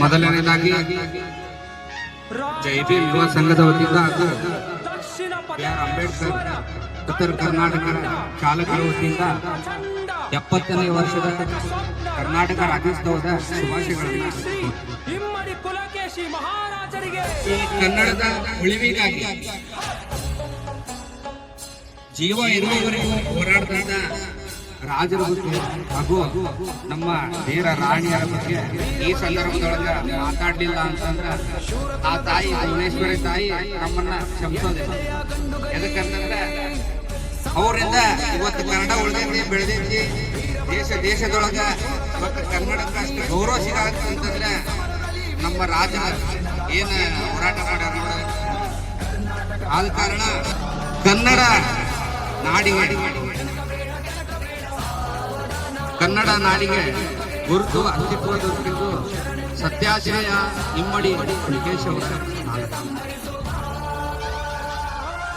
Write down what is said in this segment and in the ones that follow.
ಮೊದಲನೇದಾಗಿ ಜೈ ಭೀಮ್ ಯುವ ಸಂಘದ ವತಿಯಿಂದ ಹಾಗೂ ಆರ್ ಅಂಬೇಡ್ಕರ್ ಉತ್ತರ ಕರ್ನಾಟಕ ಚಾಲಕರ ವತಿಯಿಂದ 70ನೇ ವರ್ಷದ ಕರ್ನಾಟಕ ರಾಜ್ಯೋತ್ಸವದ ಶುಭಾಶಯಗಳನ್ನು ಈ ಕನ್ನಡದ ಉಳಿವಿಗಾಗಿ ಜೀವ ಇರುವವರೆಗೂ ಹೋರಾಡ್ತಾ ರಾಜರ ಬಗ್ಗೆ ಹಾಗೂ ನಮ್ಮ ವೀರ ರಾಣಿಯರ ಬಗ್ಗೆ ಈ ಸಂದರ್ಭದೊಳಗೆ ಮಾತಾಡಲಿಲ್ಲ ಅಂತಂದ್ರೆ ಆ ತಾಯಿ ಭುವನೇಶ್ವರಿ ತಾಯಿ ನಮ್ಮನ್ನ ಕ್ಷಮಿಸೋದಿಲ್ಲ. ಯಾಕಂತಂದ್ರೆ ಅವರಿಂದ ಇವತ್ತು ಕನ್ನಡ ಉಳಿದೈತಿ ಬೆಳೆದೈತಿ. ದೇಶದೊಳಗ ಇವತ್ತು ಕನ್ನಡಕ್ಕೆ ಅಷ್ಟು ಗೌರವ ಸಿಗಂತಂದ್ರೆ ನಮ್ಮ ರಾಜ ಏನ ಹೋರಾಟ ಮಾಡ್ಯಾರ ನೋಡ. ಆದ ಕಾರಣ ಕನ್ನಡ ನಾಡಿಗೆ ಗುರುತು ಅಸ್ತಿತ್ವ ದೊರಕಿದ್ದು ಸತ್ಯಾಶ್ರಯ ಇಮ್ಮಡಿ ಪುಲಿಕೇಶಿ ಅವರ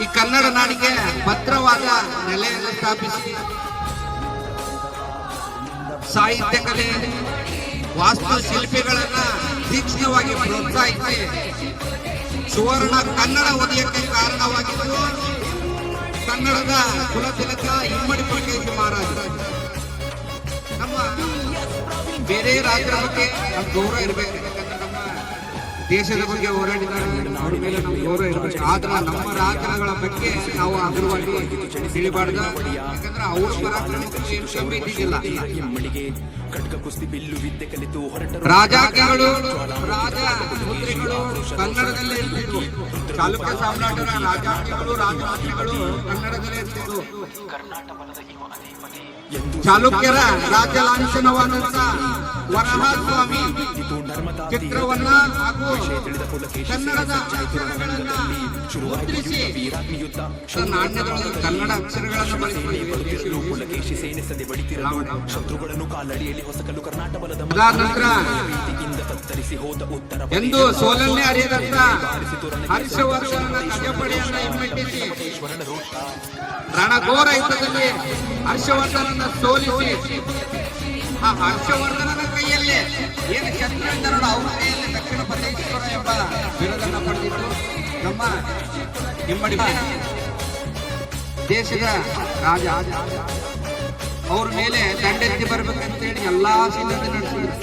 ಈ ಕನ್ನಡ ನಾಡಿಗೆ ಭದ್ರವಾದ ನೆಲೆಯನ್ನು ಸ್ಥಾಪಿಸಿ ಸಾಹಿತ್ಯ ಕಲೆ ವಾಸ್ತು ಶಿಲ್ಪಿಗಳನ್ನ ತೀಕ್ಷ್ಣವಾಗಿ ಪ್ರೋತ್ಸಾಹಿಸಿ ಸುವರ್ಣ ಕನ್ನಡ ಒಡೆಯಕ್ಕೆ ಕಾರಣವಾಗಿದ್ದು ಕನ್ನಡದ ಕುಲತಿಲಕ ಇಮ್ಮಡಿ ಪುಲಿಕೇಶಿ ಮಹಾರಾಜ. ನಮ್ಮ ಬೇರೆ ರಾಜ್ಯದ ಬಗ್ಗೆ ನಮ್ಗೆ ಗೌರವ ಇರಬೇಕು. ಯಾಕಂದ್ರೆ ನಮ್ಮ ದೇಶದ ಬಗ್ಗೆ ಹೋರಾಡಿದಾಗ ಅವ್ರ ಮೇಲೆ ನಮ್ಗೆ ಗೌರವ ಇರಬೇಕು. ಆದ್ರೆ ನಮ್ಮ ರಾಜ್ಯಗಳ ಬಗ್ಗೆ ನಾವು ಅಗ್ರವಾಗಿ ತಿಳಿಬಾರ್ದು. ಯಾಕಂದ್ರೆ ಅವ್ರ ಪರಾಕ್ರಮಕ್ಕೆ ಏನು ಕಮ್ಮಿ ಇದ್ದಿಲ್ಲ. ರಾಜಾಜ್ಞೆಗಳು ರಾಜ ಮುದ್ರೆಗಳು ಕನ್ನಡದಲ್ಲೇ ಇರ್ತಿದ್ವು. ಚಾಲುಕ್ಯ ಸಾಮ್ರಾಟರ ರಾಜಾಜ್ಞೆಗಳು ರಾಜಮುದ್ರೆಗಳು ಕನ್ನಡದಲ್ಲೇ ಇರ್ತಿದ್ವು. ಚಾಲುಕ್ಯರ ರಾಜ್ಯ ಲಾಂಛನವಾದಂತ ವರಹಸ್ವಾಮಿ ಚಿತ್ರವನ್ನ ಹಾಗೂ ಕನ್ನಡದ ಅಕ್ಷರಗಳನ್ನ ಮುದ್ರಿಸಿ ನಾಣ್ಯದೊಳಗೆ ಕನ್ನಡ ಅಕ್ಷರಗಳನ್ನು ಬಳಸಿ ನಂತರ ಎಂದು ಸೋಲನ್ನೇ ಅರಿಯದಂತ ಹರ್ಷವರ್ಧನನ ಗಜಪಡೆಯನ್ನ ಹಿಮ್ಮೆಟ್ಟಿಸಿ ರಣಘೋರ ಯುದ್ಧದಲ್ಲಿ ಹರ್ಷವರ್ಧನನ ಸೋಲಿಸಿ ಆ ಹರ್ಷವರ್ಧನನ ಕೈಯಲ್ಲಿ ಏನು ಶಸ್ತ್ರಾಸ್ತ್ರಗಳು ಅವರ ಕೈಯಲ್ಲಿ ದಕ್ಷಿಣ ಬಸವೇಶ್ವರ ಎಂಬ ಬಿರುದನ್ನು ಪಡೆದಿದ್ದು ನಮ್ಮ ಇಮ್ಮಡಿ ದೇಶದ ರಾಜ ಅವ್ರ ಮೇಲೆ ದಂಡೆತ್ತಿ ಬರ್ಬೇಕಂತೇಳಿ ಎಲ್ಲಾ ಸಿದ್ಧತೆ ನಡೆಸಿದ್ರು.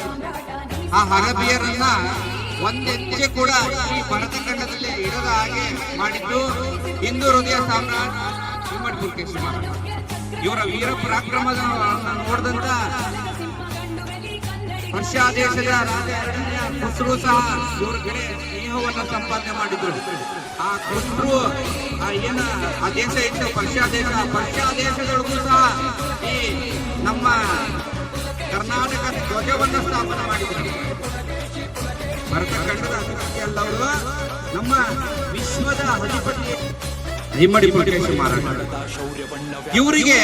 ಆ ಹರಬಿಯರನ್ನ ಒಂದೆಚ್ಚೆ ಕೂಡ ಈ ಭರತ ಖಂಡದಲ್ಲಿ ಇರದ ಹಾಗೆ ಮಾಡಿದ್ದು ಹಿಂದೂ ಹೃದಯ ಸಾಮ್ರಾಟ್ ಇಮ್ಮಡಿ ಪುಲಿಕೇಶಿ ಮಹಾರಾಜ. ಇವರ ವೀರ ಪರಾಕ್ರಮದ ನೋಡಿದಂತ ಪರ್ಷಿಯಾ ದೇಶದ ರಾಜ ಖುಸ್ರು ಸಹ ಇವ್ರ ಕಡೆ ಸ್ನೇಹವನ್ನು ಸಂಪಾದನೆ ಮಾಡಿದ್ರು. ಆ ಖುಸ್ರು ಏನ ಆ ದೇಶ ಇತ್ತು ಪರ್ಷಿಯಾ ದೇಶದೊಳಗೂ ಸಹ ಈ ನಮ್ಮ ಕರ್ನಾಟಕ ಧ್ವಜವನ್ನು ಸ್ಥಾಪನೆ ಮಾಡಿದ್ರು. ಭರತ ಖಂಡದ ಅಧಿಪತಿ ಅಲ್ಲವರು ನಮ್ಮ ವಿಶ್ವದ ಅಧಿಪತಿ ಇಮ್ಮಡಿ ಪುಲಿಕೇಶಿ ಮಹಾರಾಜ. ಇವರಿಗೆ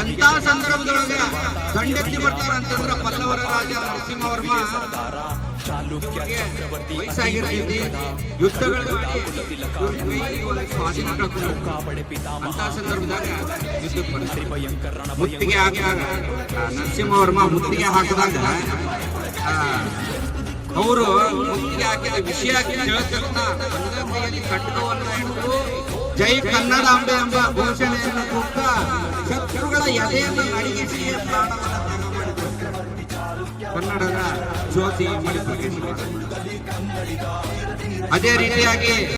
ಎಂತ ಸಂದರ್ಭದೊಳಗೆ ದಂಡೆತ್ತಿ ಬರ್ತಾರೆ ಅಂತಂದ್ರೆ ಪಲ್ಲವರ ರಾಜ ನರಸಿಂಹವರ್ಮ ವಯಸ್ಸಾಗಿರ್ತೀವಿ, ಯುದ್ಧಗಳು ಸ್ವಾಧೀನ ಅಂತ ಸಂದರ್ಭದಾಗ ಮುತ್ತಿಗೆ ಹಾಕಿದಾಗ ನರಸಿಂಹವರ್ಮ ಮುತ್ತಿಗೆ ಹಾಕಿದಾಗ ಅವರು ಮುತ್ತಿಗೆ ಹಾಕಿದ ವಿಷಯ ಕಟ್ಟಡವನ್ನು ಹಿಡಿದು ಜೈ ಕನ್ನಡಾಂಬೆ ಎಂಬ ಘೋಷಣೆಯನ್ನು ಕೂಗ್ತಾ ಶತ್ರುಗಳ ಎದೆಯನ್ನು ನಡಿಗಿಸಿ ಪ್ರಾಣವನ್ನು ಮಾಡಿದರು. ಕನ್ನಡದ ಜ್ಯೋತಿ ಇಮ್ಮಡಿ ಪುಲಿಕೇಶಿ. ಅದೇ ರೀತಿಯಾಗಿ